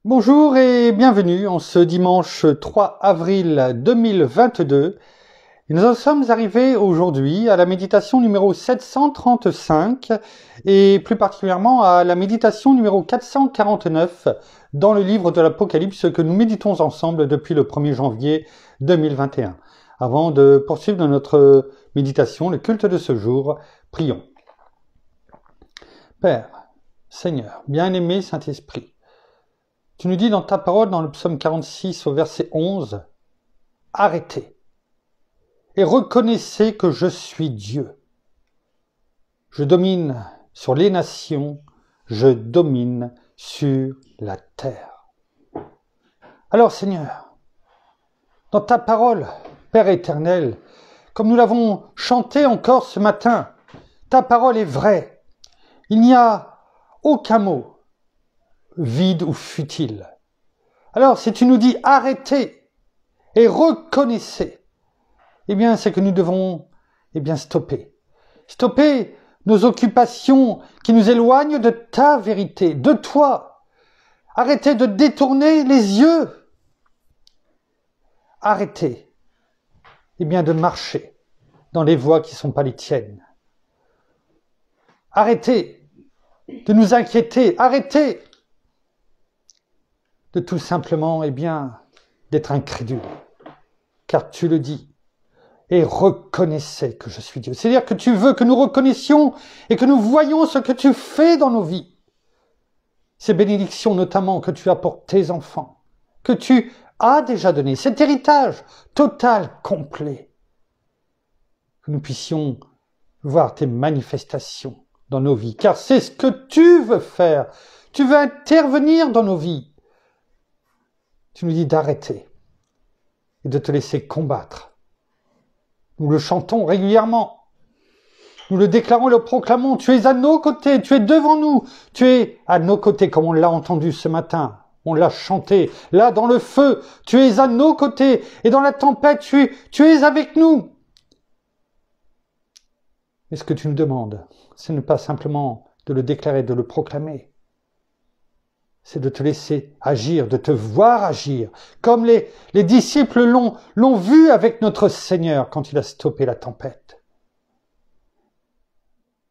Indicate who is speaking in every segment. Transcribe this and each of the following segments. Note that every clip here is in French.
Speaker 1: Bonjour et bienvenue en ce dimanche 3 avril 2022. Et nous en sommes arrivés aujourd'hui à la méditation numéro 735 et plus particulièrement à la méditation numéro 449 dans le livre de l'Apocalypse que nous méditons ensemble depuis le 1er janvier 2021. Avant de poursuivre notre méditation, le culte de ce jour, prions. Père, Seigneur, bien-aimé Saint-Esprit, tu nous dis dans ta parole, dans le psaume 46 au verset 11, « Arrêtez et reconnaissez que je suis Dieu. Je domine sur les nations, je domine sur la terre. » Alors Seigneur, dans ta parole, Père éternel, comme nous l'avons chanté encore ce matin, ta parole est vraie. Il n'y a aucun mot vide ou futile. Alors, si tu nous dis arrêtez et reconnaissez, eh bien, c'est que nous devons, stopper. Stopper nos occupations qui nous éloignent de ta vérité, de toi. Arrêtez de détourner les yeux. Arrêtez, de marcher dans les voies qui ne sont pas les tiennes. Arrêtez de nous inquiéter. Arrêtez de tout simplement, d'être incrédule. Car tu le dis. Et reconnaissez que je suis Dieu. C'est-à-dire que tu veux que nous reconnaissions et que nous voyions ce que tu fais dans nos vies. Ces bénédictions notamment que tu as pour tes enfants, que tu as déjà donné, cet héritage total, complet. Que nous puissions voir tes manifestations dans nos vies. Car c'est ce que tu veux faire. Tu veux intervenir dans nos vies. Tu nous dis d'arrêter et de te laisser combattre. Nous le chantons régulièrement. Nous le déclarons et le proclamons. Tu es à nos côtés, tu es devant nous. Tu es à nos côtés comme on l'a entendu ce matin. On l'a chanté. Là, dans le feu, tu es à nos côtés. Et dans la tempête, tu es avec nous. Et ce que tu nous demandes, ce n'est pas simplement de le déclarer, de le proclamer. C'est de te laisser agir, de te voir agir, comme les disciples l'ont vu avec notre Seigneur quand il a stoppé la tempête.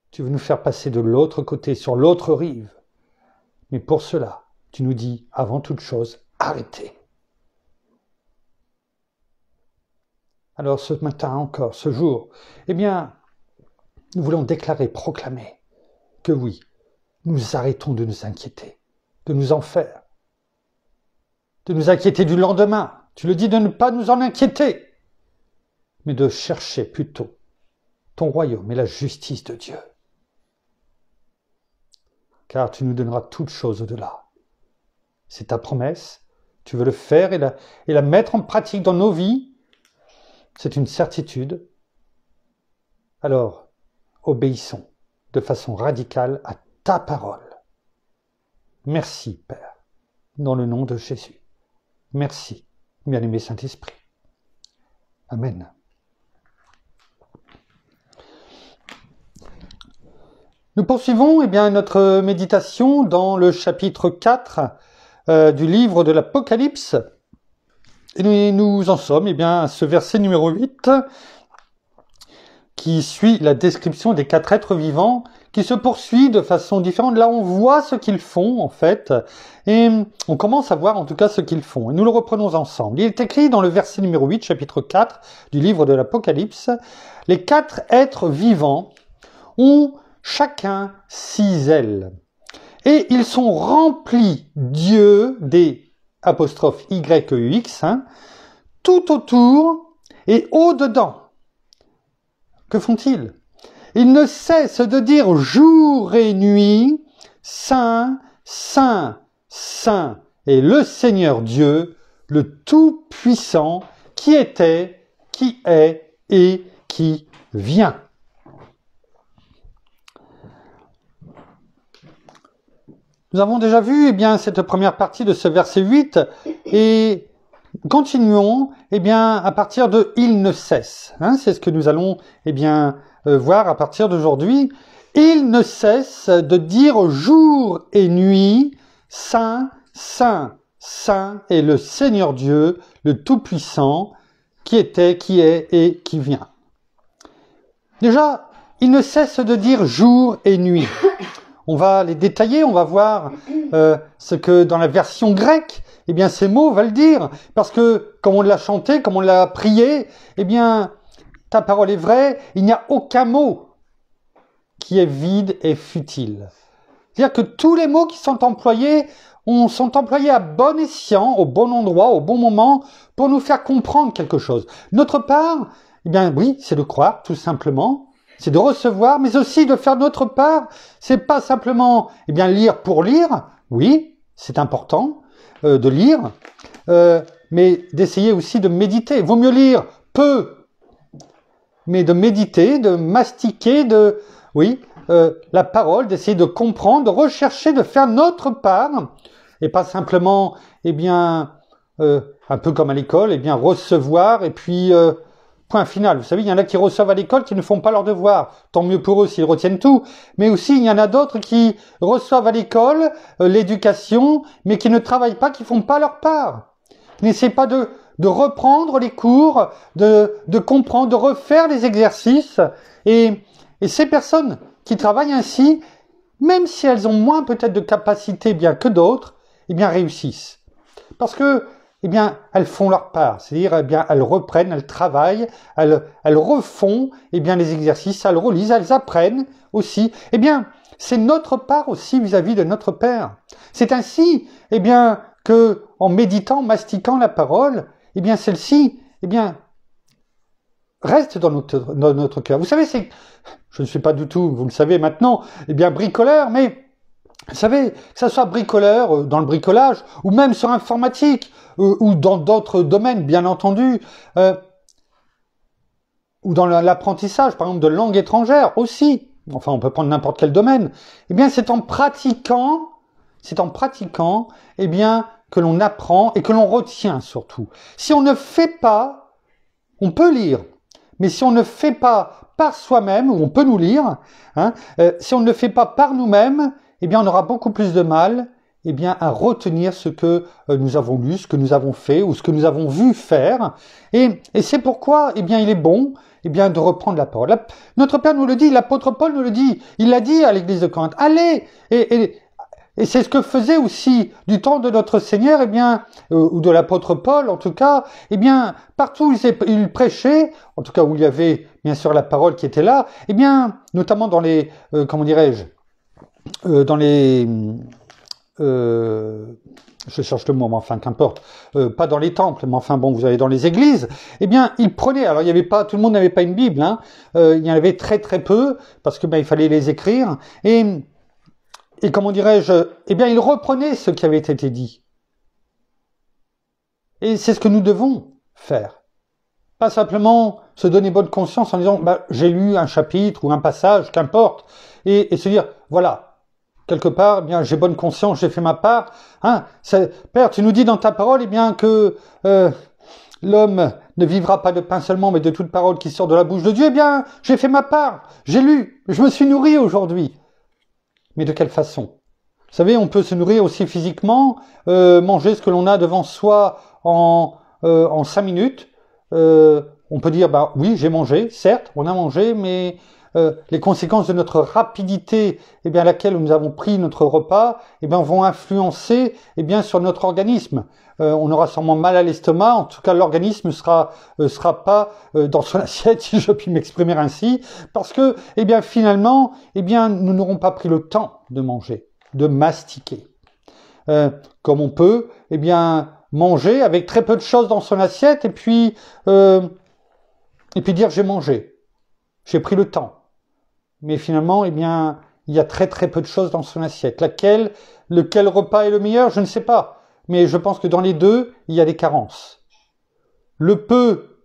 Speaker 1: Tu veux nous faire passer de l'autre côté, sur l'autre rive. Mais pour cela, tu nous dis, avant toute chose, arrêtez. Alors ce matin encore, ce jour, nous voulons déclarer, proclamer que oui, nous arrêtons de nous inquiéter. De nous en faire, de nous inquiéter du lendemain. Tu le dis de ne pas nous en inquiéter, mais de chercher plutôt ton royaume et la justice de Dieu. Car tu nous donneras toutes choses au-delà. C'est ta promesse, tu veux le faire et la mettre en pratique dans nos vies. C'est une certitude. Alors, obéissons de façon radicale à ta parole. Merci, Père, dans le nom de Jésus. Merci, bien-aimé Saint-Esprit. Amen. Nous poursuivons notre méditation dans le chapitre 4 du livre de l'Apocalypse. Et nous en sommes à ce verset numéro 8 qui suit la description des 4 êtres vivants qui se poursuit de façon différente. Là, on voit ce qu'ils font, en fait, et on commence à voir, en tout cas, ce qu'ils font. Et nous le reprenons ensemble. Il est écrit dans le verset numéro 8, chapitre 4 du livre de l'Apocalypse, « Les 4 êtres vivants ont chacun 6 ailes, et ils sont remplis d'yeux, des apostrophes Y-E-X, tout autour et au-dedans. » Que font-ils ? Ils ne cessent de dire jour et nuit, Saint, Saint, Saint est le Seigneur Dieu, le Tout-Puissant, qui était, qui est et qui vient. Nous avons déjà vu cette première partie de ce verset 8 et continuons à partir de « il ne cesse ». C'est ce que nous allons voir à partir d'aujourd'hui. Il ne cesse de dire jour et nuit, Saint, Saint, saint est le Seigneur Dieu, le Tout-Puissant, qui était, qui est et qui vient. Déjà, il ne cesse de dire jour et nuit. On va les détailler, on va voir ce que dans la version grecque, eh bien ces mots veulent dire. Parce que, comme on l'a chanté, comme on l'a prié, eh bien, ta parole est vraie, il n'y a aucun mot qui est vide et futile. C'est-à-dire que tous les mots qui sont employés sont employés à bon escient, au bon endroit, au bon moment, pour nous faire comprendre quelque chose. Notre part, eh bien oui, c'est de croire, tout simplement. C'est de recevoir, mais aussi de faire notre part. C'est pas simplement, eh bien, lire pour lire. Oui, c'est important de lire, mais d'essayer aussi de méditer. Vaut mieux lire peu, mais de méditer, de mastiquer, la parole, d'essayer de comprendre, de rechercher, de faire notre part, et pas simplement, eh bien, un peu comme à l'école, eh bien, recevoir et puis point final. Vous savez, il y en a qui reçoivent à l'école qui ne font pas leurs devoirs. Tant mieux pour eux s'ils retiennent tout. Mais aussi, il y en a d'autres qui reçoivent à l'école l'éducation, mais qui ne travaillent pas, qui font pas leur part. N'essayez pas de reprendre les cours, de comprendre, de refaire les exercices. Et ces personnes qui travaillent ainsi, même si elles ont moins peut-être de capacité bien que d'autres, eh bien réussissent. Parce que eh bien, elles font leur part, c'est-à-dire, eh bien, elles reprennent, elles travaillent, elles refont, eh bien, les exercices, elles relisent, elles apprennent aussi. Eh bien, c'est notre part aussi vis-à-vis de notre Père. C'est ainsi, eh bien, que, en méditant, mastiquant la parole, eh bien, celle-ci, eh bien, reste dans notre cœur. Vous savez, je ne suis pas du tout, vous le savez maintenant, eh bien, bricoleur, mais vous savez, que ça soit bricoleur dans le bricolage, ou même sur informatique, ou dans d'autres domaines, bien entendu, ou dans l'apprentissage, par exemple, de langue étrangère aussi. Enfin, on peut prendre n'importe quel domaine. Eh bien, c'est en pratiquant, eh bien, que l'on apprend et que l'on retient surtout. Si on ne fait pas, on peut lire, mais si on ne fait pas par soi-même, ou on peut nous lire, si on ne le fait pas par nous-mêmes, eh bien, on aura beaucoup plus de mal, eh bien, à retenir ce que nous avons lu, ce que nous avons fait, ou ce que nous avons vu faire. Et c'est pourquoi, eh bien, il est bon, eh bien, de reprendre la parole. Notre Père nous le dit, l'apôtre Paul nous le dit, il l'a dit à l'église de Corinthe. Allez! Et c'est ce que faisait aussi du temps de notre Seigneur, eh bien, ou de l'apôtre Paul, en tout cas, eh bien, partout où il prêchait, en tout cas où il y avait, bien sûr, la parole qui était là, eh bien, notamment dans les, comment dirais-je, dans les, je cherche le mot, mais enfin, qu'importe, pas dans les temples, mais enfin, bon, vous allez dans les églises, eh bien, il prenait, alors il y avait pas, tout le monde n'avait pas une Bible, il y en avait très très peu, parce que, ben, il fallait les écrire, et comment dirais-je, eh bien, il reprenait ce qui avait été dit. Et c'est ce que nous devons faire. Pas simplement se donner bonne conscience en disant, bah, j'ai lu un chapitre ou un passage, qu'importe, et se dire, voilà, quelque part, eh bien, j'ai bonne conscience, j'ai fait ma part. Père, tu nous dis dans ta parole, eh bien, que l'homme ne vivra pas de pain seulement, mais de toute parole qui sort de la bouche de Dieu. Eh bien, j'ai fait ma part, j'ai lu, je me suis nourri aujourd'hui. Mais de quelle façon? Vous savez, on peut se nourrir aussi physiquement, manger ce que l'on a devant soi en 5 minutes. On peut dire, bah oui, j'ai mangé, certes, on a mangé, mais les conséquences de notre rapidité, eh bien, à laquelle nous avons pris notre repas, eh bien, vont influencer, eh bien, sur notre organisme. On aura sûrement mal à l'estomac. En tout cas, l'organisme sera pas dans son assiette, si je puis m'exprimer ainsi, parce que, eh bien, finalement, eh bien, nous n'aurons pas pris le temps de manger, de mastiquer. Comme on peut, eh bien, manger avec très peu de choses dans son assiette, et puis dire j'ai mangé, j'ai pris le temps. Mais finalement, eh bien, il y a très très peu de choses dans son assiette. Lequel repas est le meilleur, je ne sais pas. Mais je pense que dans les deux, il y a des carences. Le peu,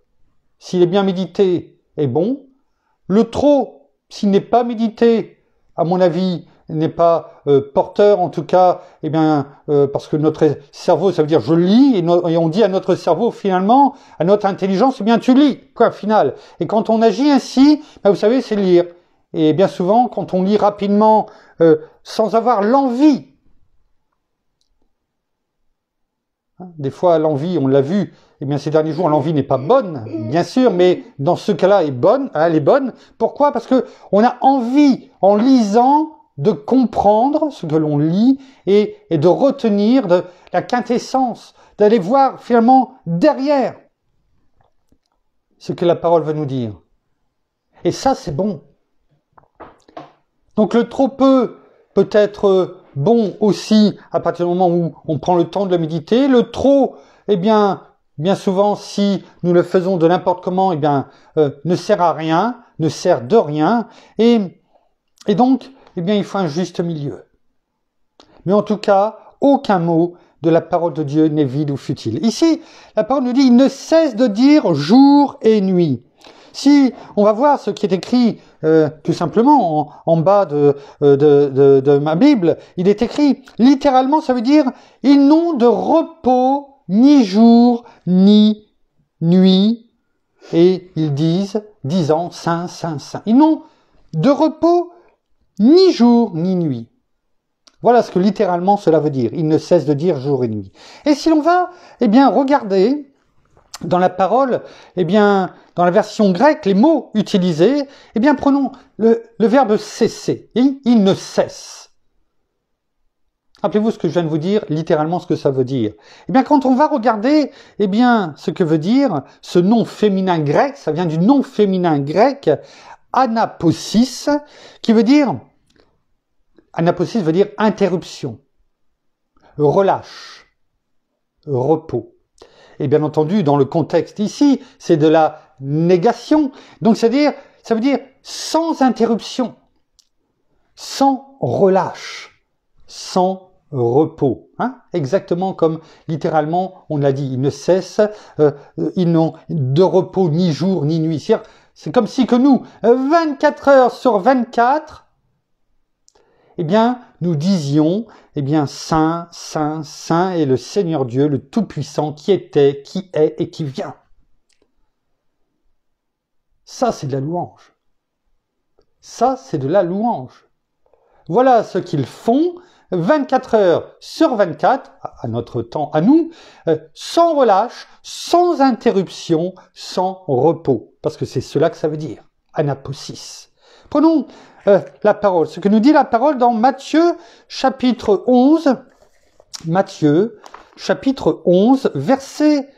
Speaker 1: s'il est bien médité, est bon. Le trop, s'il n'est pas médité, à mon avis, n'est pas porteur, en tout cas, eh bien, parce que notre cerveau, ça veut dire je lis, et on dit à notre cerveau, finalement, à notre intelligence, eh bien, tu lis, quoi, final. Et quand on agit ainsi, ben, vous savez, c'est lire. Et bien souvent, quand on lit rapidement, sans avoir l'envie Des fois, l'envie, on l'a vu, eh bien, ces derniers jours, l'envie n'est pas bonne, bien sûr, mais dans ce cas-là, elle est bonne. Pourquoi? Parce que on a envie, en lisant, de comprendre ce que l'on lit et de retenir de la quintessence, d'aller voir finalement derrière ce que la parole veut nous dire. Et ça, c'est bon. Donc le trop peu peut être bon aussi à partir du moment où on prend le temps de le méditer. Le trop, eh bien souvent, si nous le faisons de n'importe comment, eh bien, ne sert à rien, ne sert de rien. Et donc, eh bien, il faut un juste milieu. Mais en tout cas, aucun mot de la parole de Dieu n'est vide ou futile. Ici, la parole nous dit, il ne cesse de dire jour et nuit. Si on va voir ce qui est écrit tout simplement en bas de ma Bible, il est écrit, littéralement, ça veut dire, ils n'ont de repos ni jour ni nuit, et ils disant saint, saint, saint. Ils n'ont de repos ni jour ni nuit. Voilà ce que littéralement cela veut dire. Il ne cesse de dire jour et nuit. Et si l'on va, eh bien, regarder dans la parole, eh bien, dans la version grecque, les mots utilisés, eh bien, prenons le verbe cesser. Il ne cesse. Rappelez-vous ce que je viens de vous dire, littéralement ce que ça veut dire. Eh bien, quand on va regarder, eh bien, ce que veut dire ce nom féminin grec, ça vient du nom féminin grec, anaposis, qui veut dire, anaposis veut dire interruption, relâche, repos. Et bien entendu, dans le contexte ici, c'est de la négation. Donc, ça veut dire sans interruption, sans relâche, sans repos. Exactement comme littéralement on l'a dit, ils ne cessent, ils n'ont de repos ni jour ni nuit. C'est comme si que nous, 24 heures sur 24, eh bien, nous disions, eh bien, Saint, Saint, Saint est le Seigneur Dieu, le Tout-Puissant, qui était, qui est et qui vient. Ça, c'est de la louange. Ça, c'est de la louange. Voilà ce qu'ils font 24 heures sur 24, à notre temps, à nous, sans relâche, sans interruption, sans repos. Parce que c'est cela que ça veut dire, anaposis. Prenons la parole, ce que nous dit la parole dans Matthieu chapitre 11, Matthieu chapitre 11, verset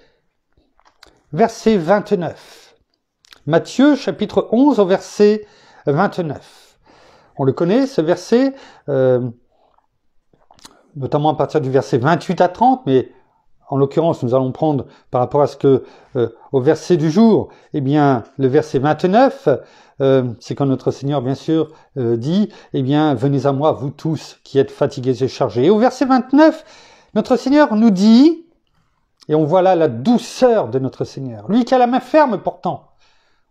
Speaker 1: 29. Matthieu chapitre 11 au verset 29. On le connaît, ce verset, notamment à partir du verset 28 à 30, mais en l'occurrence, nous allons prendre par rapport à ce que, au verset du jour, eh bien, le verset 29, c'est quand notre Seigneur, bien sûr, dit, eh bien, venez à moi, vous tous qui êtes fatigués et chargés. Et au verset 29, notre Seigneur nous dit, et on voit là la douceur de notre Seigneur, lui qui a la main ferme pourtant.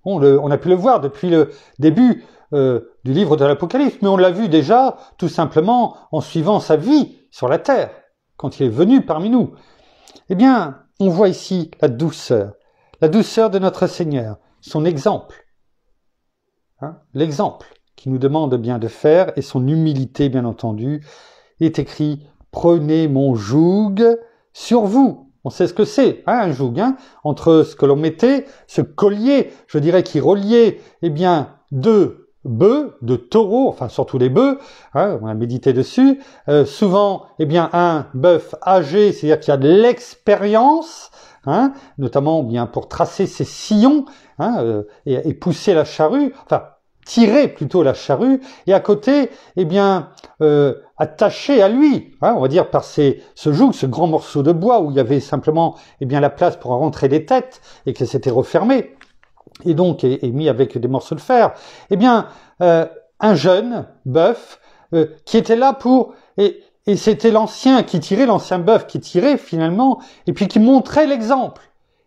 Speaker 1: On a pu le voir depuis le début du livre de l'Apocalypse, mais on l'a vu déjà tout simplement en suivant sa vie sur la terre, quand il est venu parmi nous. Eh bien, on voit ici la douceur de notre Seigneur, son exemple. L'exemple qu'il nous demande bien de faire et son humilité, bien entendu, est écrit « Prenez mon joug sur vous ». On sait ce que c'est, un joug, entre ce que l'on mettait, ce collier, je dirais, qui reliait, eh bien, deux bœufs, de taureaux, enfin surtout les bœufs, on a médité dessus, souvent, eh bien, un bœuf âgé, c'est-à-dire qui a de l'expérience, notamment bien pour tracer ses sillons, et pousser la charrue, enfin, tirer plutôt la charrue, et à côté, eh bien, attaché à lui, on va dire par ce joug, ce grand morceau de bois où il y avait simplement, eh bien, la place pour rentrer des têtes et que c'était refermé, et donc est mis avec des morceaux de fer. Eh bien, un jeune bœuf qui était là pour et c'était l'ancien bœuf qui tirait finalement, et puis qui montrait l'exemple.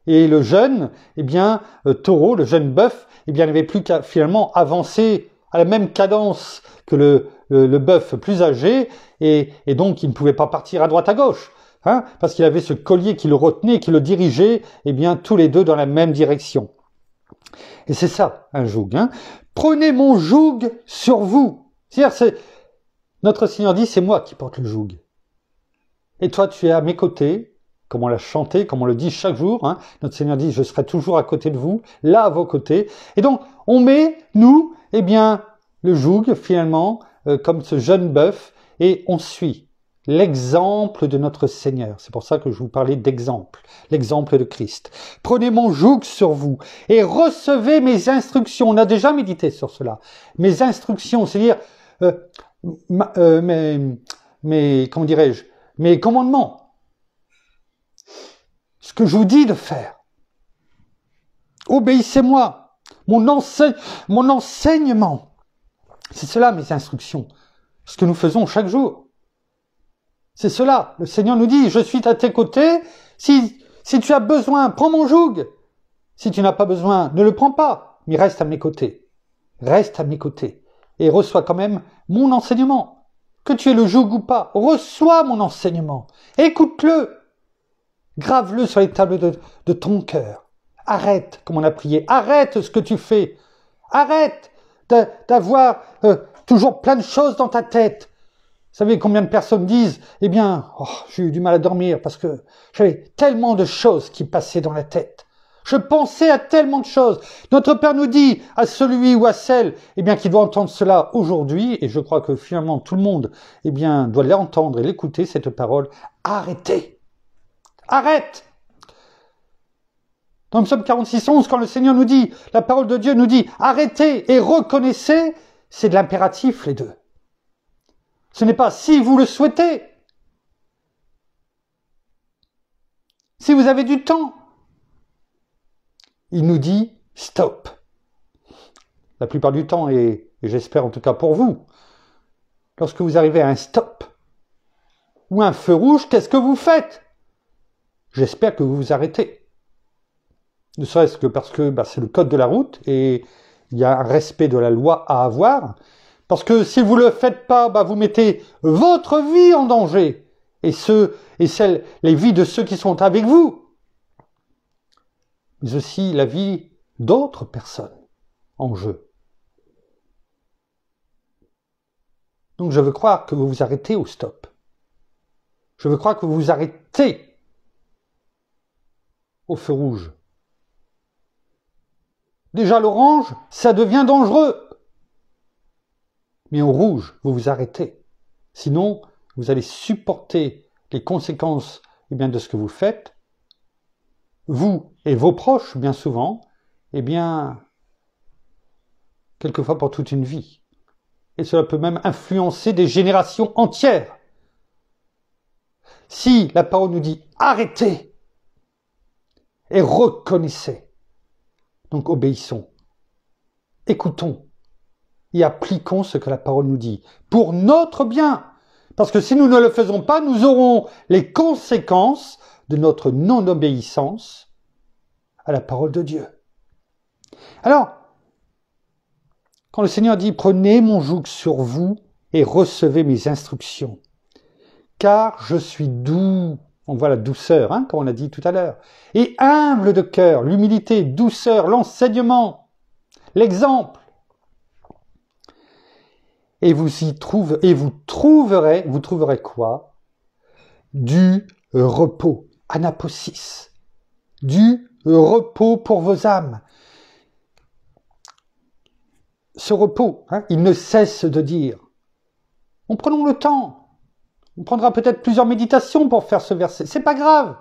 Speaker 1: Et le jeune, eh bien, taureau, le jeune bœuf, eh bien, n'avait plus qu'à finalement avancer à la même cadence que le bœuf plus âgé, et donc il ne pouvait pas partir à droite à gauche, parce qu'il avait ce collier qui le retenait et qui le dirigeait, eh bien, tous les deux dans la même direction. Et c'est ça, un joug. Prenez mon joug sur vous. C'est-à-dire, notre Seigneur dit, c'est moi qui porte le joug. Et toi, tu es à mes côtés, comme on l'a chanté, comme on le dit chaque jour. Hein. Notre Seigneur dit, je serai toujours à côté de vous, là à vos côtés. Et donc, on met, nous, eh bien, le joug, finalement, comme ce jeune bœuf, et on suit l'exemple de notre Seigneur. C'est pour ça que je vous parlais d'exemple, l'exemple de Christ. Prenez mon joug sur vous et recevez mes instructions. On a déjà médité sur cela. Mes instructions, c'est-à-dire comment dirais-je, mes commandements. Ce que je vous dis de faire. Obéissez-moi. Mon enseignement. C'est cela mes instructions. Ce que nous faisons chaque jour. C'est cela. Le Seigneur nous dit, je suis à tes côtés. Si tu as besoin, prends mon joug. Si tu n'as pas besoin, ne le prends pas. Mais reste à mes côtés. Reste à mes côtés. Et reçois quand même mon enseignement. Que tu aies le joug ou pas, reçois mon enseignement. Écoute-le. Grave-le sur les tables de ton cœur. Arrête, comme on a prié. Arrête ce que tu fais. Arrête d'avoir toujours plein de choses dans ta tête. Vous savez combien de personnes disent, eh bien, j'ai eu du mal à dormir parce que j'avais tellement de choses qui passaient dans la tête. Je pensais à tellement de choses. Notre Père nous dit à celui ou à celle, eh bien, qui doit entendre cela aujourd'hui, et je crois que finalement tout le monde, eh bien, doit l'entendre et l'écouter, cette parole, arrêtez. Arrête. Dans le psaume 46, 11, quand le Seigneur nous dit, la parole de Dieu nous dit, arrêtez et reconnaissez, c'est de l'impératif, les deux. Ce n'est pas si vous le souhaitez. Si vous avez du temps. Il nous dit stop. La plupart du temps, et j'espère en tout cas pour vous, lorsque vous arrivez à un stop ou un feu rouge, qu'est-ce que vous faites? J'espère que vous vous arrêtez. Ne serait-ce que parce que c'est le code de la route et il y a un respect de la loi à avoir. Parce que si vous ne le faites pas, vous mettez votre vie en danger. Et les vies de ceux qui sont avec vous. Mais aussi la vie d'autres personnes en jeu. Donc je veux croire que vous vous arrêtez au stop. Je veux croire que vous vous arrêtez au feu rouge. Déjà l'orange, ça devient dangereux. Mais au rouge, vous vous arrêtez. Sinon, vous allez supporter les conséquences de ce que vous faites. Vous et vos proches, bien souvent, quelquefois pour toute une vie. Et cela peut même influencer des générations entières. Si la parole nous dit arrêtez et reconnaissez, donc obéissons, écoutons et appliquons ce que la parole nous dit pour notre bien. Parce que si nous ne le faisons pas, nous aurons les conséquences de notre non-obéissance à la parole de Dieu. Alors, quand le Seigneur dit « Prenez mon joug sur vous et recevez mes instructions, car je suis doux », on voit la douceur, comme on a dit tout à l'heure, et humble de cœur, l'humilité, douceur, l'enseignement, l'exemple. Et vous trouverez quoi? Du repos, anaposis, du repos pour vos âmes. Ce repos, il ne cesse de dire. Prenons le temps. On prendra peut-être plusieurs méditations pour faire ce verset. C'est pas grave.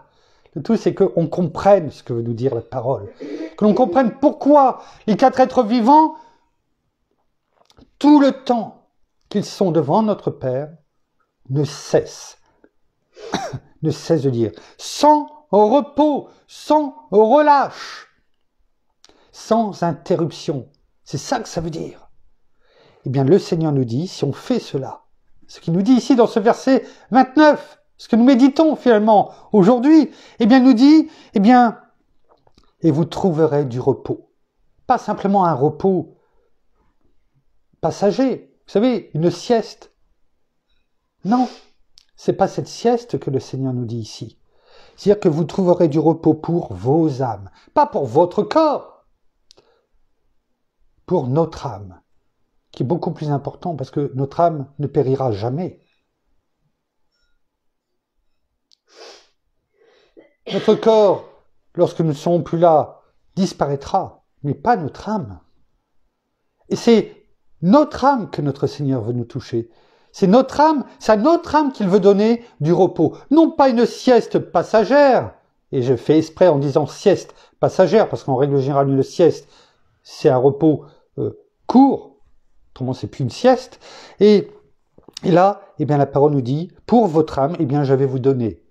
Speaker 1: Le tout, c'est qu'on comprenne ce que veut nous dire la parole. Que l'on comprenne pourquoi les 4 êtres vivants, tout le temps qu'ils sont devant notre Père, ne cessent de dire, sans repos, sans relâche, sans interruption. C'est ça que ça veut dire. Eh bien, le Seigneur nous dit, si on fait cela, ce qu'il nous dit ici dans ce verset 29, ce que nous méditons finalement aujourd'hui, il nous dit, et vous trouverez du repos. Pas simplement un repos passager, vous savez, une sieste. Non, c'est pas cette sieste que le Seigneur nous dit ici. C'est-à-dire que vous trouverez du repos pour vos âmes, pas pour votre corps, pour notre âme, qui est beaucoup plus important parce que notre âme ne périra jamais. Notre corps, lorsque nous ne serons plus là, disparaîtra, mais pas notre âme. Et c'est notre âme que notre Seigneur veut nous toucher. C'est à notre âme qu'il veut donner du repos. Non pas une sieste passagère, et je fais exprès en disant sieste passagère, parce qu'en règle générale, une sieste, c'est un repos court, autrement c'est plus une sieste. Et là, eh bien, la parole nous dit, pour votre âme, eh bien, je vais vous donner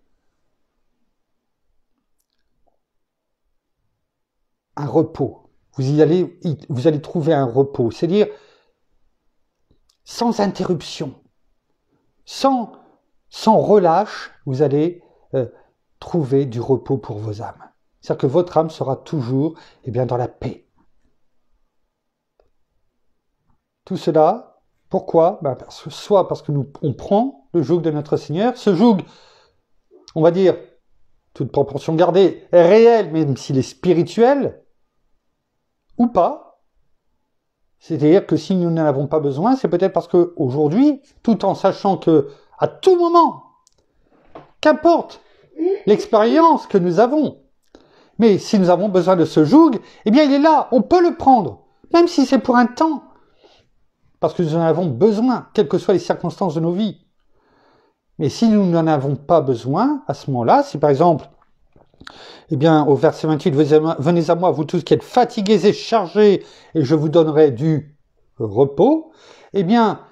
Speaker 1: un repos. Vous allez trouver un repos, c'est-à-dire sans interruption, sans relâche, vous allez trouver du repos pour vos âmes. C'est-à-dire que votre âme sera toujours dans la paix. Tout cela, pourquoi ? Soit parce que on prend le joug de notre Seigneur, ce joug, on va dire, toute proportion gardée, est réel, même s'il est spirituel, ou pas. C'est-à-dire que si nous n'en avons pas besoin, c'est peut-être parce qu'aujourd'hui, tout en sachant que à tout moment, qu'importe l'expérience que nous avons, mais si nous avons besoin de ce joug, il est là, on peut le prendre, même si c'est pour un temps, parce que nous en avons besoin, quelles que soient les circonstances de nos vies. Mais si nous n'en avons pas besoin, à ce moment-là, si par exemple, au verset 28, venez à moi, vous tous qui êtes fatigués et chargés, et je vous donnerai du repos.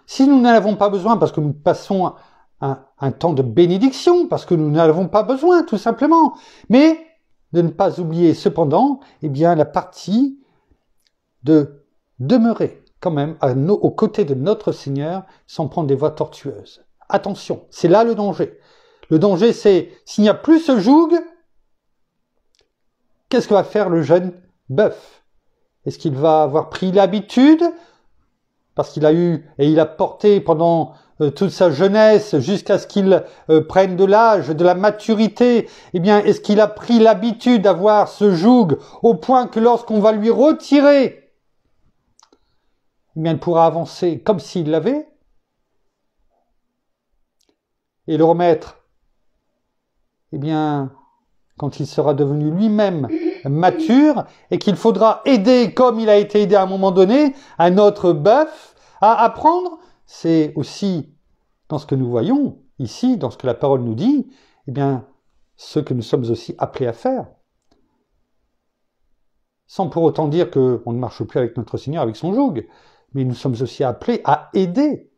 Speaker 1: Si nous n'en avons pas besoin, parce que nous passons un temps de bénédiction, parce que nous n'en avons pas besoin, tout simplement. Mais de ne pas oublier cependant, la partie de demeurer quand même aux côtés de notre Seigneur, sans prendre des voies tortueuses. Attention, c'est là le danger. Le danger, c'est, s'il n'y a plus ce joug, qu'est-ce que va faire le jeune bœuf ? Est-ce qu'il va avoir pris l'habitude, parce qu'il a eu, et il a porté pendant toute sa jeunesse, jusqu'à ce qu'il prenne de l'âge, de la maturité, est-ce qu'il a pris l'habitude d'avoir ce joug, au point que lorsqu'on va lui retirer, il pourra avancer comme s'il l'avait, et le remettre, quand il sera devenu lui-même mature, et qu'il faudra aider, comme il a été aidé à un moment donné, un autre bœuf à apprendre, c'est aussi dans ce que nous voyons ici, dans ce que la parole nous dit, ce que nous sommes aussi appelés à faire. Sans pour autant dire qu'on ne marche plus avec notre Seigneur, avec son joug, mais nous sommes aussi appelés à aider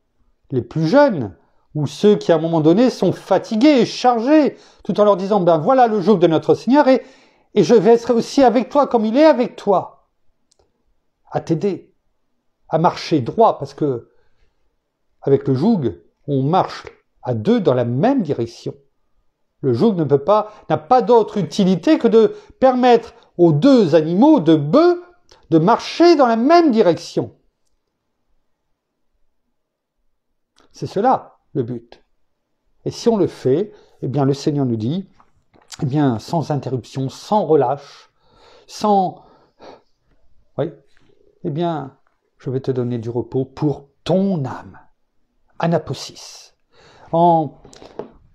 Speaker 1: les plus jeunes, ou ceux qui à un moment donné sont fatigués et chargés, tout en leur disant, voilà le joug de notre Seigneur, et je vais être aussi avec toi comme il est avec toi, à t'aider, à marcher droit, parce que avec le joug, on marche à deux dans la même direction. Le joug n'a pas d'autre utilité que de permettre aux deux animaux, de bœufs, de marcher dans la même direction. C'est cela, le but. Et si on le fait, le Seigneur nous dit, sans interruption, sans relâche, je vais te donner du repos pour ton âme. Anaposis. En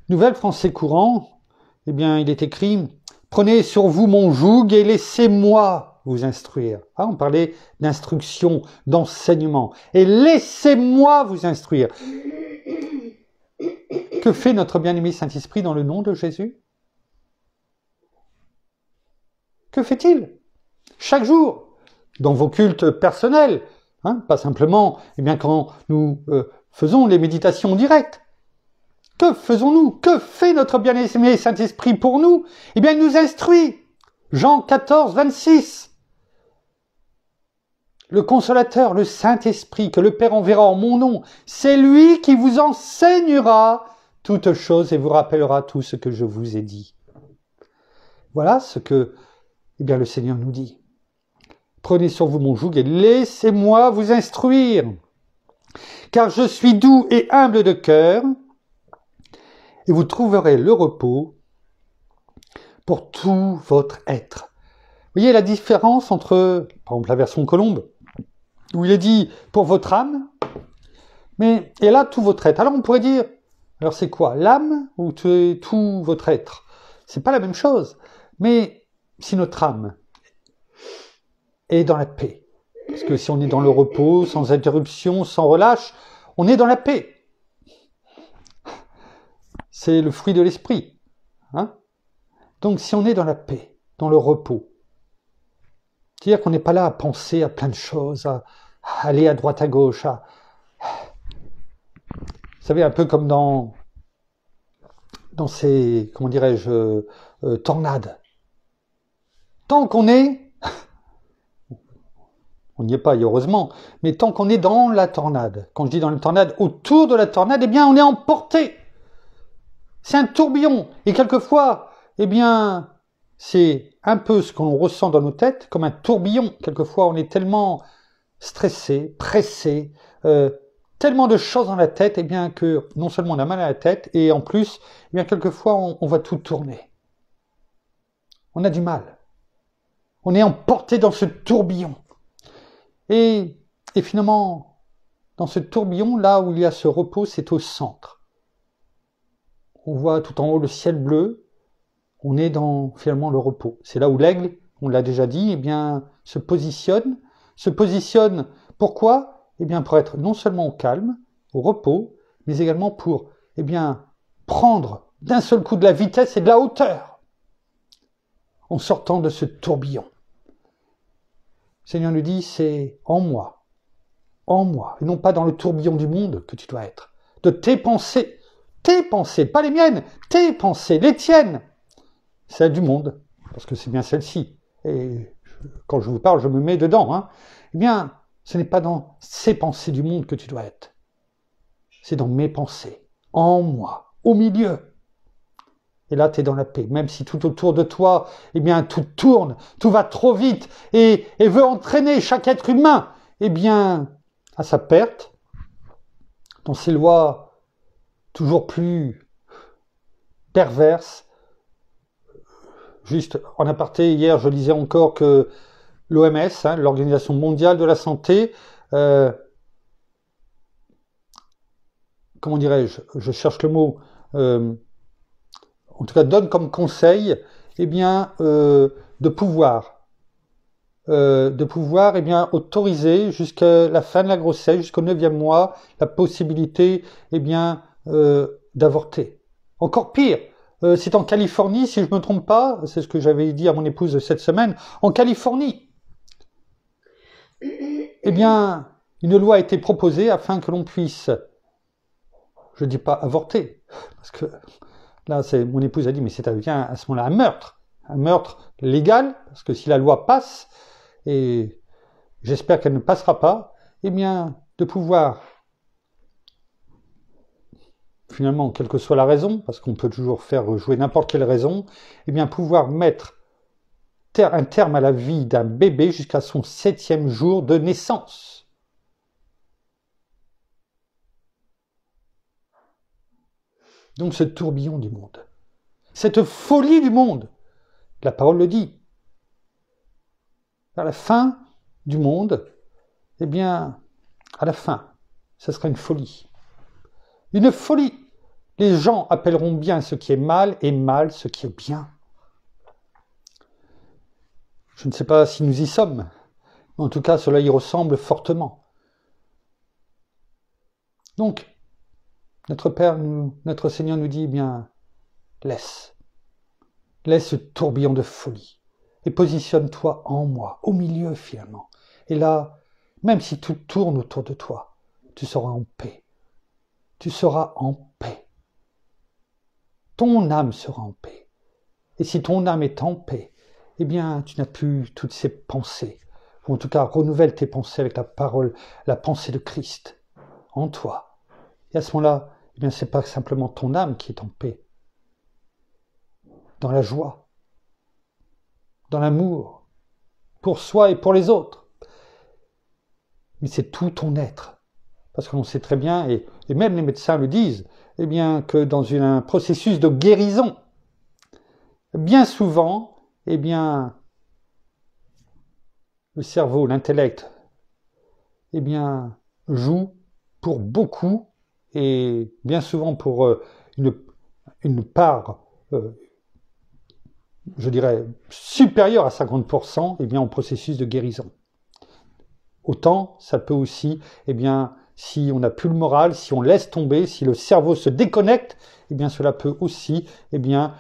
Speaker 1: Nouvelle Français courant, il est écrit, prenez sur vous mon joug et laissez-moi vous instruire. On parlait d'instruction, d'enseignement. Et laissez-moi vous instruire. Que fait notre bien-aimé Saint-Esprit dans le nom de Jésus ? Que fait-il ? Chaque jour, dans vos cultes personnels, pas simplement quand nous faisons les méditations directes. Que faisons-nous ? Que fait notre bien-aimé Saint-Esprit pour nous ? Il nous instruit. Jean 14, 26. Le Consolateur, le Saint-Esprit, que le Père enverra en mon nom, c'est lui qui vous enseignera toutes choses et vous rappellera tout ce que je vous ai dit. Voilà ce que le Seigneur nous dit. Prenez sur vous mon joug et laissez-moi vous instruire. Car je suis doux et humble de cœur, et vous trouverez le repos pour tout votre être. Vous voyez la différence entre, par exemple, la version Colombe, où il est dit pour votre âme, mais et là tout votre être. Alors on pourrait dire, alors c'est quoi, l'âme ou tout votre être ? c'est pas la même chose. Mais si notre âme est dans la paix, parce que si on est dans le repos, sans interruption, sans relâche, on est dans la paix. C'est le fruit de l'esprit. Hein? Donc si on est dans la paix, dans le repos, c'est-à-dire qu'on n'est pas là à penser à plein de choses, à aller à droite à gauche, vous savez, un peu comme dans ces, comment dirais-je, tornades. Tant qu'on est, on n'y est pas, heureusement, mais tant qu'on est dans la tornade, quand je dis dans la tornade, autour de la tornade, eh bien, on est emporté. C'est un tourbillon. Et quelquefois, eh bien, c'est un peu ce qu'on ressent dans nos têtes, comme un tourbillon. Quelquefois, on est tellement stressé, pressé, tellement de choses dans la tête, eh bien, que non seulement on a mal à la tête, et en plus, eh bien, quelquefois, on va tout tourner. On a du mal. On est emporté dans ce tourbillon. Et finalement, dans ce tourbillon, là où il y a ce repos, c'est au centre. On voit tout en haut le ciel bleu, on est dans finalement le repos. C'est là où l'aigle, on l'a déjà dit, eh bien, se positionne. Pourquoi ? Eh bien, pour être non seulement au calme, au repos, mais également pour, eh bien, prendre d'un seul coup de la vitesse et de la hauteur en sortant de ce tourbillon. Le Seigneur nous dit, c'est en moi, et non pas dans le tourbillon du monde que tu dois être, de tes pensées, pas les miennes, tes pensées, les tiennes, celles du monde, parce que c'est bien celle-ci. Et quand je vous parle, je me mets dedans. Hein. Eh bien, ce n'est pas dans ces pensées du monde que tu dois être. C'est dans mes pensées, en moi, au milieu. Et là, tu es dans la paix. Même si tout autour de toi, eh bien, tout tourne, tout va trop vite et veut entraîner chaque être humain, eh bien, à sa perte, dans ses lois toujours plus perverses. Juste en aparté, hier, je lisais encore que l'OMS, l'Organisation mondiale de la santé, comment dirais-je, je cherche le mot, en tout cas donne comme conseil, eh bien, de pouvoir eh bien, autoriser jusqu'à la fin de la grossesse, jusqu'au 9e mois, la possibilité eh bien, d'avorter. Encore pire, c'est en Californie, si je ne me trompe pas, c'est ce que j'avais dit à mon épouse cette semaine, en Californie, eh bien, une loi a été proposée afin que l'on puisse, je ne dis pas avorter, parce que là, mon épouse a dit, mais c'est bien à ce moment-là un meurtre légal, parce que si la loi passe, et j'espère qu'elle ne passera pas, eh bien, de pouvoir, finalement, quelle que soit la raison, parce qu'on peut toujours faire jouer n'importe quelle raison, eh bien, pouvoir mettre un terme à la vie d'un bébé jusqu'à son 7e jour de naissance. Donc ce tourbillon du monde, cette folie du monde, la parole le dit, à la fin du monde, eh bien, à la fin, ce sera une folie. Une folie. Les gens appelleront bien ce qui est mal et mal ce qui est bien. Je ne sais pas si nous y sommes, mais en tout cas, cela y ressemble fortement. Donc, notre Père, notre Seigneur nous dit, eh bien, laisse ce tourbillon de folie et positionne-toi en moi, au milieu finalement. Et là, même si tout tourne autour de toi, tu seras en paix. Tu seras en paix. Ton âme sera en paix. Et si ton âme est en paix, eh bien, tu n'as plus toutes ces pensées. Ou en tout cas, renouvelle tes pensées avec la parole, la pensée de Christ en toi. Et à ce moment-là, eh bien, c'est pas simplement ton âme qui est en paix. Dans la joie, dans l'amour, pour soi et pour les autres. Mais c'est tout ton être. Parce que l'on sait très bien, et même les médecins le disent, eh bien, que dans un processus de guérison, bien souvent, eh bien, le cerveau, l'intellect, eh bien, joue pour beaucoup, et bien souvent pour une part je dirais, supérieur à 50%, eh bien, au processus de guérison. Autant, ça peut aussi, eh bien, si on n'a plus le moral, si on laisse tomber, si le cerveau se déconnecte, eh bien, cela peut aussi, eh bien,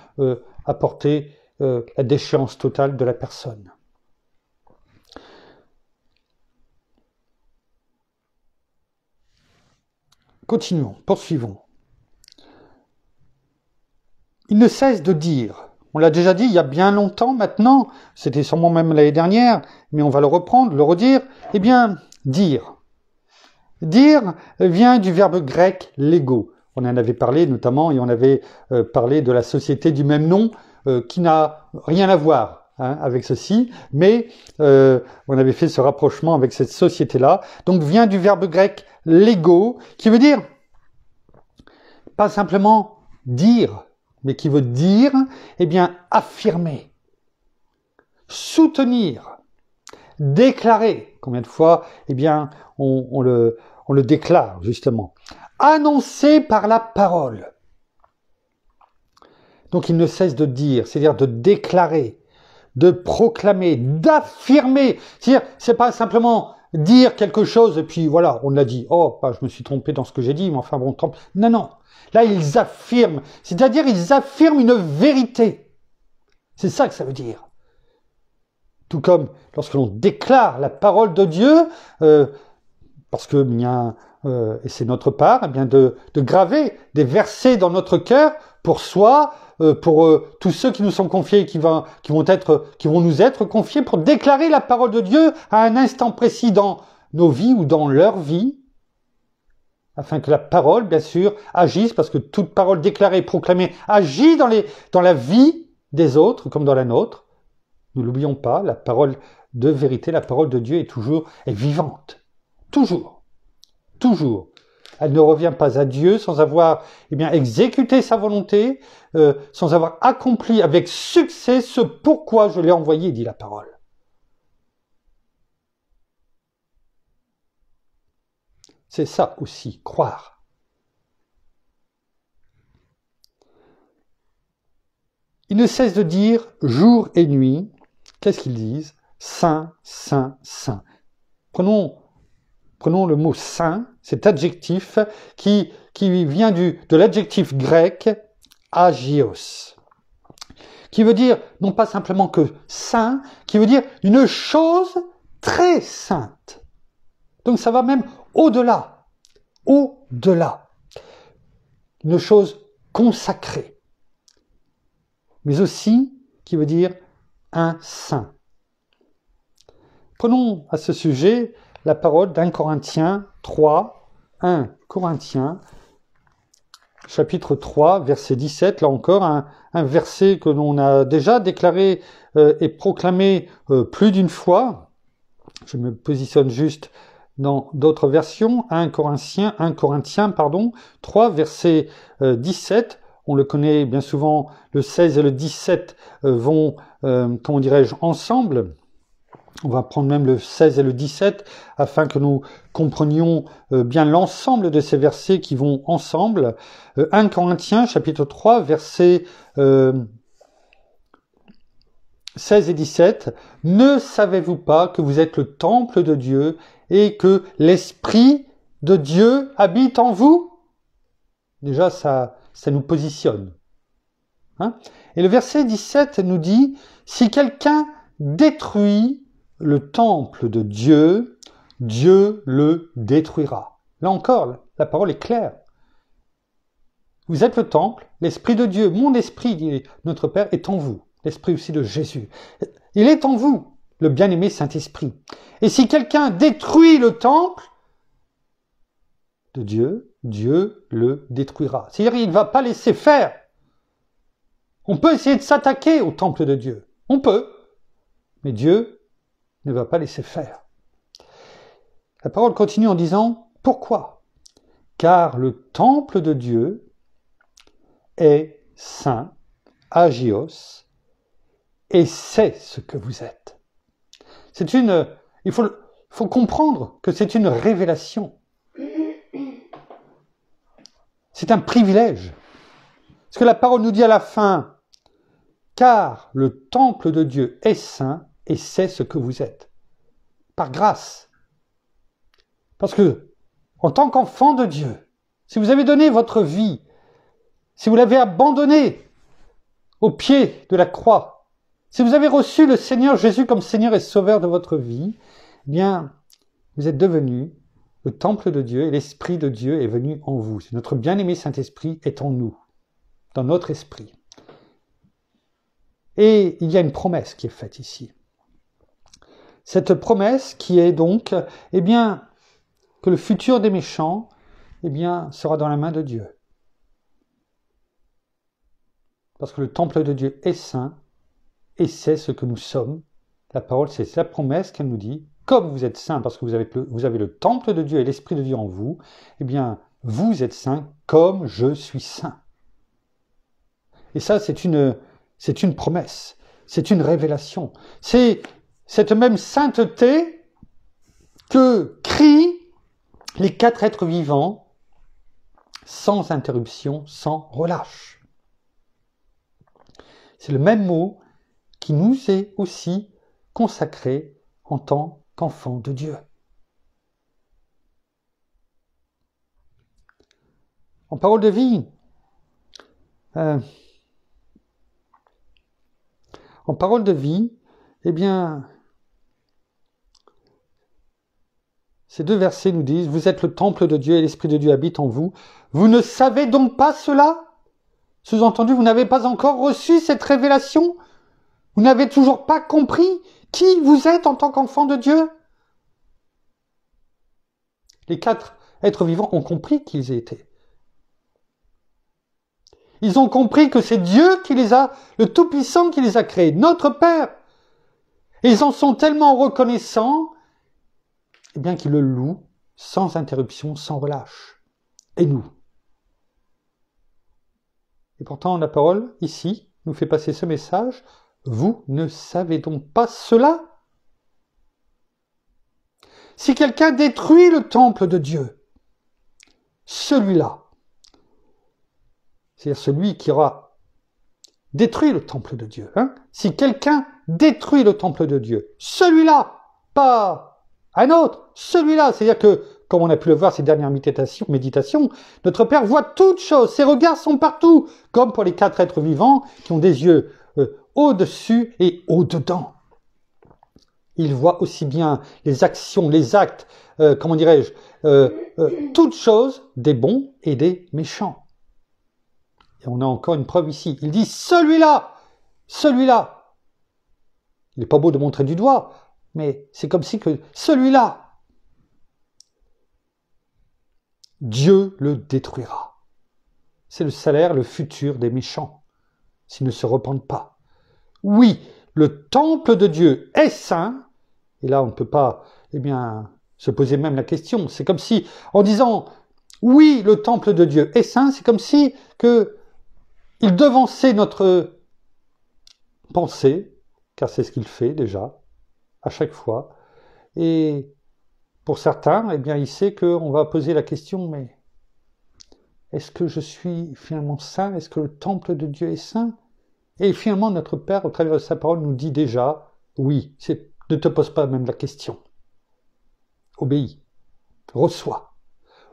Speaker 1: apporter la déchéance totale de la personne. Continuons, poursuivons. Il ne cesse de dire, on l'a déjà dit il y a bien longtemps maintenant, c'était sûrement même l'année dernière, mais on va le reprendre, le redire, eh bien, dire. Dire vient du verbe grec lego. On en avait parlé notamment, et on avait parlé de la société du même nom, qui n'a rien à voir avec ceci, mais on avait fait ce rapprochement avec cette société-là. Donc vient du verbe grec lego, qui veut dire pas simplement dire, mais qui veut dire, eh bien, affirmer, soutenir, déclarer. Combien de fois, eh bien, on le déclare, justement. Annoncer par la parole. Donc, il ne cesse de dire, c'est-à-dire de déclarer, de proclamer, d'affirmer. C'est-à-dire, c'est pas simplement dire quelque chose et puis voilà, on l'a dit. Oh, bah, je me suis trompé dans ce que j'ai dit, mais enfin bon, tant pis. Non, non. Là, ils affirment. C'est-à-dire, ils affirment une vérité. C'est ça que ça veut dire. Tout comme lorsque l'on déclare la parole de Dieu, parce que bien, et c'est notre part, eh bien de graver des versets dans notre cœur pour soi, pour tous ceux qui nous sont confiés, qui vont nous être confiés, pour déclarer la parole de Dieu à un instant précis dans nos vies ou dans leur vie, afin que la parole, bien sûr, agisse, parce que toute parole déclarée, proclamée, agit dans la vie des autres, comme dans la nôtre. Ne l'oublions pas, la parole de vérité, la parole de Dieu est vivante. Toujours. Toujours. Elle ne revient pas à Dieu sans avoir exécuté sa volonté, sans avoir accompli avec succès ce pourquoi je l'ai envoyé, dit la parole. C'est ça aussi, croire. Ils ne cessent de dire jour et nuit, qu'est-ce qu'ils disent? Saint, saint, saint. Prenons le mot saint, cet adjectif qui vient de l'adjectif grec agios, qui veut dire non pas simplement que saint, qui veut dire une chose très sainte. Donc ça va même au-delà, une chose consacrée, mais aussi qui veut dire un saint. Prenons à ce sujet la parole d'1 Corinthiens 3, 1 Corinthiens, chapitre 3, verset 17, là encore, un verset que l'on a déjà déclaré et proclamé plus d'une fois. Je me positionne juste dans d'autres versions, 1 Corinthiens, 3, verset 17. On le connaît bien souvent, le 16 et le 17 vont, comment dirais-je, ensemble. On va prendre même le 16 et le 17 afin que nous comprenions bien l'ensemble de ces versets qui vont ensemble. 1 Corinthiens, chapitre 3, versets 16 et 17. « Ne savez-vous pas que vous êtes le temple de Dieu et que l'Esprit de Dieu habite en vous ?» Déjà, ça nous positionne. Et le verset 17 nous dit « Si quelqu'un détruit le temple de Dieu, Dieu le détruira. » Là encore, la parole est claire. Vous êtes le temple, l'Esprit de Dieu, mon esprit, dit notre Père, est en vous. L'Esprit aussi de Jésus. Il est en vous, le bien-aimé Saint-Esprit. Et si quelqu'un détruit le temple de Dieu, Dieu le détruira. C'est-à-dire qu'il ne va pas laisser faire. On peut essayer de s'attaquer au temple de Dieu. On peut. Mais Dieu ne va pas laisser faire. La parole continue en disant « Pourquoi ? Car le temple de Dieu est saint, agios, et c'est ce que vous êtes. » Il faut comprendre que c'est une révélation. C'est un privilège. Ce que la parole nous dit à la fin, car le temple de Dieu est saint et c'est ce que vous êtes. Par grâce. Parce que, en tant qu'enfant de Dieu, si vous avez donné votre vie, si vous l'avez abandonné au pied de la croix, si vous avez reçu le Seigneur Jésus comme Seigneur et Sauveur de votre vie, eh bien, vous êtes devenu le temple de Dieu et l'Esprit de Dieu est venu en vous. Notre bien-aimé Saint-Esprit est en nous, dans notre esprit. Et il y a une promesse qui est faite ici. Cette promesse qui est donc, eh bien, que le futur des méchants, eh bien, sera dans la main de Dieu. Parce que le temple de Dieu est saint et c'est ce que nous sommes. La parole, c'est la promesse qu'elle nous dit. Comme vous êtes saints parce que vous avez le temple de Dieu et l'Esprit de Dieu en vous, eh bien, vous êtes saints comme je suis saint. Et ça, c'est une promesse, c'est une révélation. C'est cette même sainteté que crient les 4 êtres vivants sans interruption, sans relâche. C'est le même mot qui nous est aussi consacré en tant qu'enfant de Dieu. En parole de vie, eh bien, ces 2 versets nous disent, vous êtes le temple de Dieu et l'Esprit de Dieu habite en vous. Vous ne savez donc pas cela? Sous-entendu, vous n'avez pas encore reçu cette révélation? Vous n'avez toujours pas compris qui vous êtes en tant qu'enfant de Dieu? Les 4 êtres vivants ont compris qui ils étaient. Ils ont compris que c'est Dieu qui les a, le Tout-Puissant qui les a créés, notre Père. Et ils en sont tellement reconnaissants, eh bien qu'ils le louent sans interruption, sans relâche. Et nous? Et pourtant, la parole, ici, nous fait passer ce message. Vous ne savez donc pas cela? Si quelqu'un détruit le temple de Dieu, celui-là, c'est-à-dire celui qui aura détruit le temple de Dieu, si quelqu'un détruit le temple de Dieu, celui-là, pas un autre, celui-là, c'est-à-dire que, comme on a pu le voir ces dernières méditations, notre Père voit toutes choses, ses regards sont partout, comme pour les 4 êtres vivants qui ont des yeux au-dessus et au-dedans. Il voit aussi bien les actions, les actes, toutes choses, des bons et des méchants. Et on a encore une preuve ici. Il dit, celui-là. Il n'est pas beau de montrer du doigt, mais c'est comme si que celui-là, Dieu le détruira. C'est le salaire, le futur des méchants, s'ils ne se repentent pas. Oui, le temple de Dieu est saint, et là on ne peut pas, se poser même la question. C'est comme si, en disant, oui, le temple de Dieu est saint, c'est comme si il devançait notre pensée, car c'est ce qu'il fait déjà, à chaque fois. Et pour certains, il sait qu'on va poser la question, mais est-ce que je suis finalement saint? Est-ce que le temple de Dieu est saint? Et finalement, notre Père, au travers de sa parole, nous dit déjà, oui, ne te pose pas même la question. Obéis, reçois.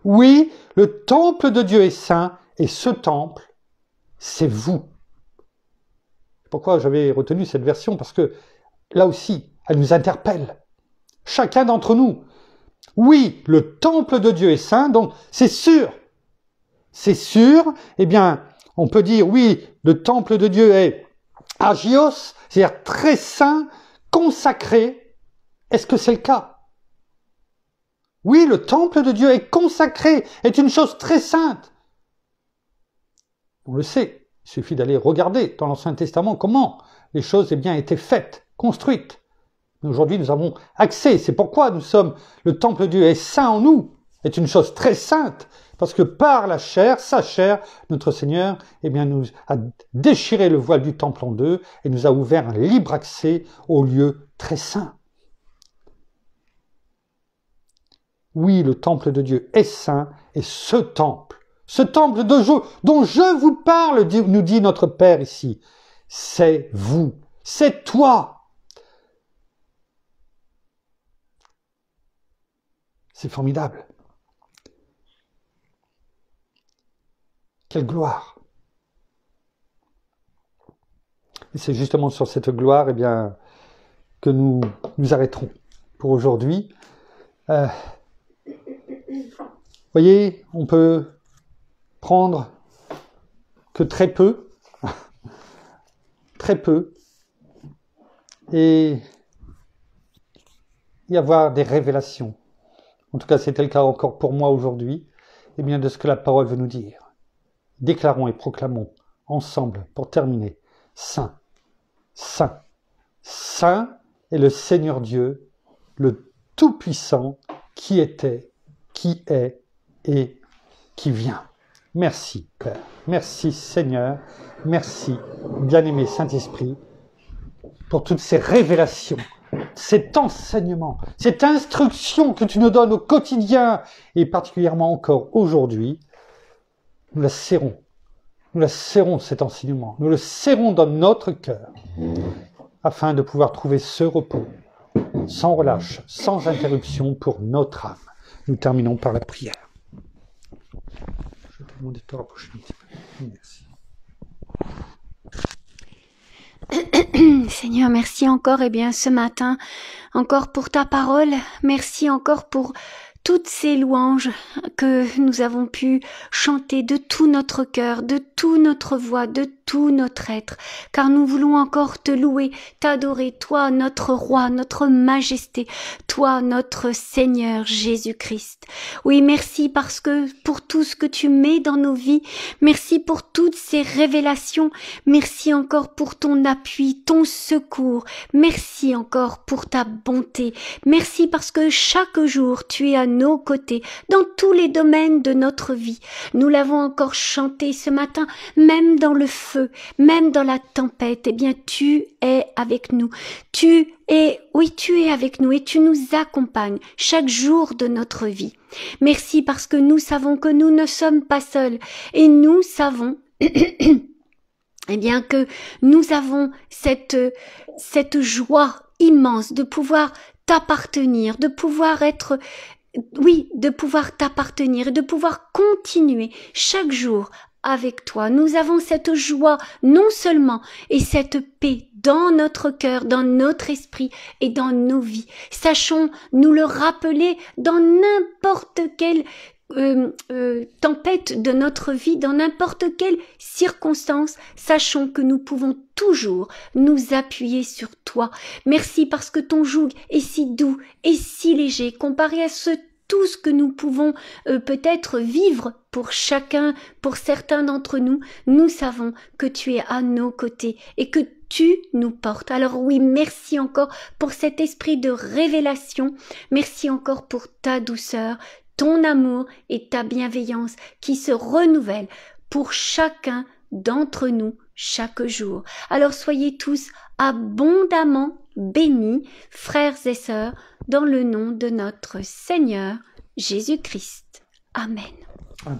Speaker 1: Oui, le temple de Dieu est saint, et ce temple, c'est vous. Pourquoi j'avais retenu cette version? Parce que là aussi, elle nous interpelle. Chacun d'entre nous. Oui, le temple de Dieu est saint, donc c'est sûr. C'est sûr, on peut dire, oui, le temple de Dieu est agios, c'est-à-dire très saint, consacré. Est-ce que c'est le cas? Oui, le temple de Dieu est consacré, est une chose très sainte. On le sait, il suffit d'aller regarder dans l'Ancien Testament comment les choses étaient faites, construites. Aujourd'hui, nous avons accès, c'est pourquoi le temple de Dieu est saint en nous, est une chose très sainte, parce que par la chair, sa chair, notre Seigneur, nous a déchiré le voile du temple en 2 et nous a ouvert un libre accès au lieu très saint. Oui, le temple de Dieu est saint, et ce temple dont je vous parle, nous dit notre Père ici, c'est vous, c'est toi. C'est formidable. Quelle gloire. Et c'est justement sur cette gloire, eh bien, que nous nous arrêterons pour aujourd'hui. Voyez, on peut prendre que très peu, et y avoir des révélations. En tout cas, c'était le cas encore pour moi aujourd'hui, eh bien, de ce que la parole veut nous dire. Déclarons et proclamons ensemble, pour terminer, Saint, Saint, Saint est le Seigneur Dieu, le Tout-Puissant, qui était, qui est et qui vient. Merci, Père. Merci, Seigneur. Merci, bien-aimé Saint-Esprit, pour toutes ces révélations, cet enseignement, cette instruction que tu nous donnes au quotidien, et particulièrement encore aujourd'hui. Nous la serrons cet enseignement, nous le serrons dans notre cœur, afin de pouvoir trouver ce repos, sans relâche, sans interruption pour notre âme. Nous terminons par la prière. Je vais te demander de te rapprocher un petit peu. Merci.
Speaker 2: Seigneur, merci encore, ce matin, encore pour ta parole. Merci encore pour toutes ces louanges que nous avons pu chanter de tout notre cœur, de toute notre voix, de tout notre être, car nous voulons encore te louer, t'adorer, toi notre roi, notre majesté, toi notre Seigneur Jésus-Christ. Oui, merci parce que pour tout ce que tu mets dans nos vies, merci pour toutes ces révélations, merci encore pour ton appui, ton secours, merci encore pour ta bonté, merci parce que chaque jour tu es à nos côtés, dans tous les domaines de notre vie. Nous l'avons encore chanté ce matin, même dans le feu, même dans la tempête, tu es avec nous. Tu es avec nous et tu nous accompagnes chaque jour de notre vie. Merci parce que nous savons que nous ne sommes pas seuls et nous savons que nous avons cette joie immense de pouvoir t'appartenir, de pouvoir être de pouvoir t'appartenir et de pouvoir continuer chaque jour avec toi. Nous avons cette joie non seulement et cette paix dans notre cœur, dans notre esprit et dans nos vies. Sachons nous le rappeler dans n'importe quelle tempête de notre vie, dans n'importe quelle circonstance, sachons que nous pouvons toujours nous appuyer sur toi. Merci parce que ton joug est si doux et si léger comparé à tout ce que nous pouvons peut-être vivre pour chacun, pour certains d'entre nous. Nous savons que tu es à nos côtés et que tu nous portes. Alors oui, merci encore pour cet esprit de révélation. Merci encore pour ta douceur, ton amour et ta bienveillance qui se renouvellent pour chacun d'entre nous chaque jour. Alors soyez tous abondamment bénis, frères et sœurs, dans le nom de notre Seigneur Jésus-Christ. Amen.
Speaker 1: Amen.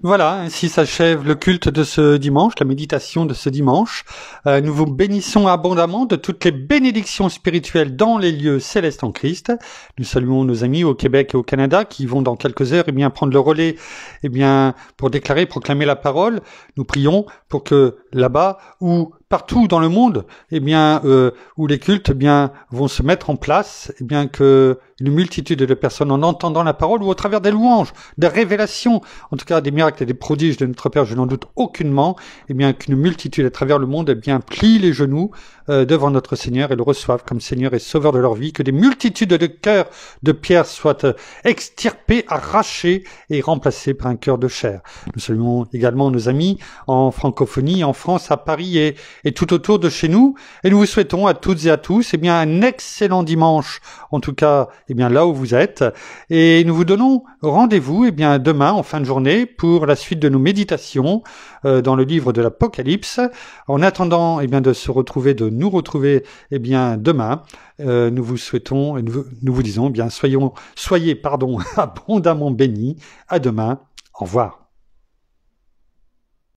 Speaker 1: Voilà, ainsi s'achève le culte de ce dimanche, la méditation de ce dimanche. Nous vous bénissons abondamment de toutes les bénédictions spirituelles dans les lieux célestes en Christ. Nous saluons nos amis au Québec et au Canada qui vont dans quelques heures prendre le relais pour déclarer, proclamer la parole. Nous prions pour que là-bas ou partout dans le monde, où les cultes, vont se mettre en place, que une multitude de personnes en entendant la parole ou au travers des louanges, des révélations, en tout cas des miracles et des prodiges de notre Père, je n'en doute aucunement, qu'une multitude à travers le monde, plie les genoux devant notre Seigneur et le reçoivent comme Seigneur et Sauveur de leur vie, que des multitudes de cœurs de pierre soient extirpés, arrachés et remplacés par un cœur de chair. Nous saluons également nos amis en francophonie, en France, à Paris et tout autour de chez nous, et nous vous souhaitons à toutes et à tous un excellent dimanche, en tout cas là où vous êtes, et nous vous donnons rendez-vous demain en fin de journée pour la suite de nos méditations dans le livre de l'Apocalypse. En attendant de nous retrouver demain, nous vous souhaitons et nous vous disons soyez abondamment bénis. À demain. Au revoir.